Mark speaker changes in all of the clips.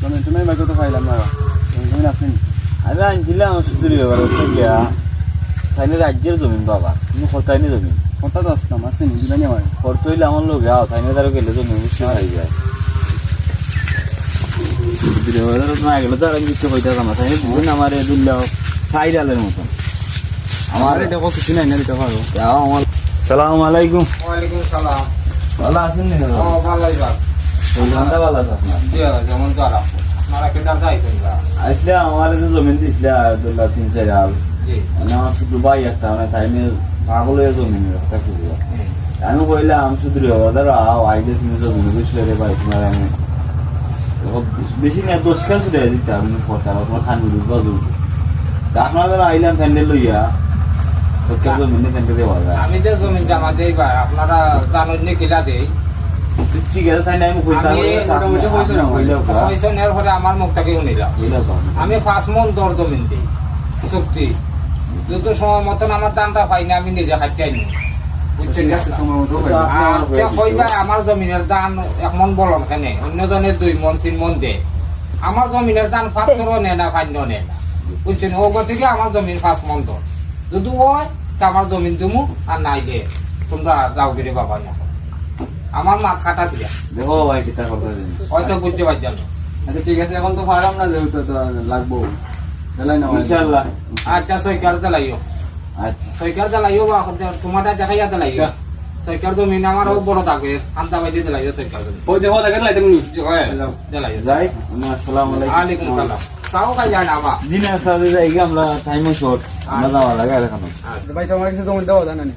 Speaker 1: জমিন টমিন বাইকে তো পাইলাম না, জমিন আসেনি।
Speaker 2: আমি আনছিলাম সুদূর ব্যাপার হচ্ছে গিয়া তাইলে রাজ্যের জমিন বাবা, তুমি হতাইনি জমিন
Speaker 1: হঠাৎ আসলাম, আসেনি দিলানি আমার।
Speaker 2: খরচ হইলে আমার লোক যাও তাইনে তারও গেলে জমি বুঝতে পাই যায়। না গেলে তো আর আমি কিছু হইতাম না, তাই বুঝুন আমার দিল্লাও সাইড আলের মতন।
Speaker 1: আমার এটা কিছু নাই না দিতে পারো।
Speaker 2: যাও আমার সালাম আলাইকুম।
Speaker 3: ওয়ালাইকুম সালাম।
Speaker 2: ভালো আছেন নি?
Speaker 3: ভালোই যাক।
Speaker 2: শরীরটা ভালো আছে আপনার?
Speaker 3: জি যেমন তো আর আপনারা কেদার যাইছেন না?
Speaker 2: আসলে আমার যে জমিন দিছিল দুল্লা 3-4 আল,
Speaker 3: জি
Speaker 2: মানে আমার শুধু ভাই একটা, মানে তাই নিয়ে পাগল হয়ে জমিন একটা করবো। আমি কইলাম শুধু ধরো আইলে তুমি জমিন বুঝলে রে ভাই, তোমার আমি বেশি না 10 কাজ দিয়ে দিতে আমি কথা তোমার খান বুঝি বাজু আপনারা আইলাম ফ্যান্ডেল লইয়া জমিনে ফ্যান্ডেল দেওয়া যায়।
Speaker 3: আমি যে জমিন জামা দেই ভাই, আপনারা জানেন নি কিলা দেই?
Speaker 2: ঠিক আছে তাই না, আমি কইতাম
Speaker 3: পয়সা নেওয়ার পরে আমার মুখ থেকে শুনিলাম আমি 5 মণ দর জমিন দিই চুক্তি। যত সময় মতন আমার দামটা পাই না, আমি নিজে খাইটাই নি। বুঝছেন?
Speaker 1: সময় মতো
Speaker 3: কইবা আমার জমিনের দান 1 মণ বলন কেনে, অন্য জনের 2 মণ 3 মণ দে। আমার জমিনের দান 5 নে না 5 নে না। বুঝছেন? ও গতিকে আমার জমিন 5 মণ দর। যদি হয় তা আমার জমিন দিমু, আর নাই দে তোমরা যাও গিরে বাবা না। আমার মাছ কাটা ছিল,
Speaker 2: দেখো ভাই কিতা করতে
Speaker 3: হয়তো বুঝতে পারছিলাম না।
Speaker 1: আচ্ছা ঠিক আছে, এখন তো পারলাম না, যেহেতু তো লাগবো দিলাই না
Speaker 2: ইনশাআল্লাহ।
Speaker 3: আচ্ছা সৈকার জ্বালাইও,
Speaker 2: আচ্ছা
Speaker 3: সৈকার জ্বালাইও বা তোমারটা দেখাইয়া জ্বালাইও। সৈকার জমিন আমার বড় থাকবে, কান্তা বাইতে জ্বালাইও সৈকার জমিন।
Speaker 1: ওই দেখো দেখে লাইতে নি
Speaker 3: জ্বালাইও।
Speaker 2: যাই আসসালামু আলাইকুম।
Speaker 3: ওয়ালাইকুম সালাম। চাও খাই যায় না বা?
Speaker 2: দিন আসলে যাই আমরা টাইমও শর্ট, আমরা যাওয়া লাগে এখন।
Speaker 1: ভাই আমার কিছু জমি দেওয়া জানা নি।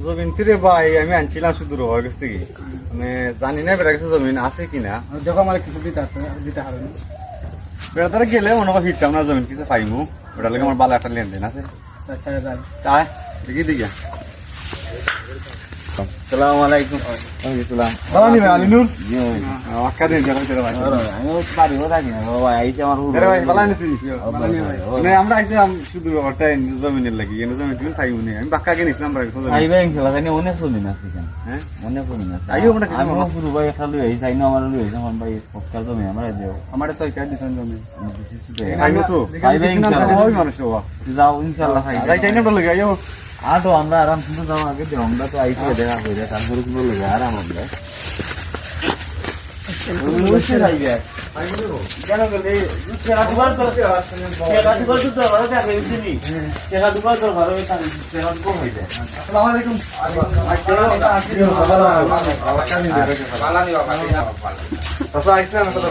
Speaker 4: জমিন তীরে ভাই আমি আনছিলাম শুধু রোহর কাছ থেকে, মানে জানি না বেড়া কাছে জমিন আছে কিনা।
Speaker 1: দেখো আমার কিছু দিতে হবে না।
Speaker 4: বেড়া তারা গেলে মনে হয় ফিরতাম না, জমিন কিছু পাইমু, ওটা লাগে আমার ভালো একটা লেনদেন আছে।
Speaker 1: আচ্ছা যাই।
Speaker 4: তাই দেখি দেখি
Speaker 2: আসসালামু আলাইকুম। ওয়ালাইকুম
Speaker 4: ভালো নি ভাই আলিনুর
Speaker 2: জি ভাই।
Speaker 4: আক্কা দিন যাবে তেরে ভাই।
Speaker 2: আমি পারিও থাকি না বাবা, আইছে আমার
Speaker 4: তেরে ভাই ভালো নি তুই?
Speaker 1: ভালো নি ভাই।
Speaker 4: মানে আমরা আইছিলাম শুধু ব্যাপারটা জমিনের লাগি, এনে জমিন তুমি পাইমু নি। আমি বাক্কা কিনেছিলাম ভাই জমিন।
Speaker 2: আইবে ইনশাআল্লাহ, তাই অনেক জমিন আছে এখানে,
Speaker 4: হ্যাঁ
Speaker 2: অনেক জমিন আছে।
Speaker 4: আইও আমরা কিছু
Speaker 2: আমি
Speaker 4: মামা।
Speaker 2: শুরু ভাই একটা লই আই, তাই না আমার লই আইছে আমার ভাই পক্কার জমি আমরা দেও।
Speaker 1: আমার তো ইকার দিছেন জমি।
Speaker 4: আইনো তো
Speaker 2: আইবে ইনশাআল্লাহ।
Speaker 4: ওই মানুষ বাবা
Speaker 2: যাও ইনশাআল্লাহ।
Speaker 4: যাই যাই না বলে আইও।
Speaker 2: আটো আমরা আরাম শুনতে যাও আগে দেও, আমরা তো আইছে দেখা কইরা তারপরে কি বলে আরাম আমরা মুশকিল আইবে কেন গেলে কেনা দুবার তো কেনা দুবার তো আমরা দেখে দিনি কেনা দুবার তো ভালো কাজ কেনা কম হই যায়।
Speaker 4: আসসালামু আলাইকুম।
Speaker 3: ভালো নি বাবা।
Speaker 4: আচ্ছা আইছিলাম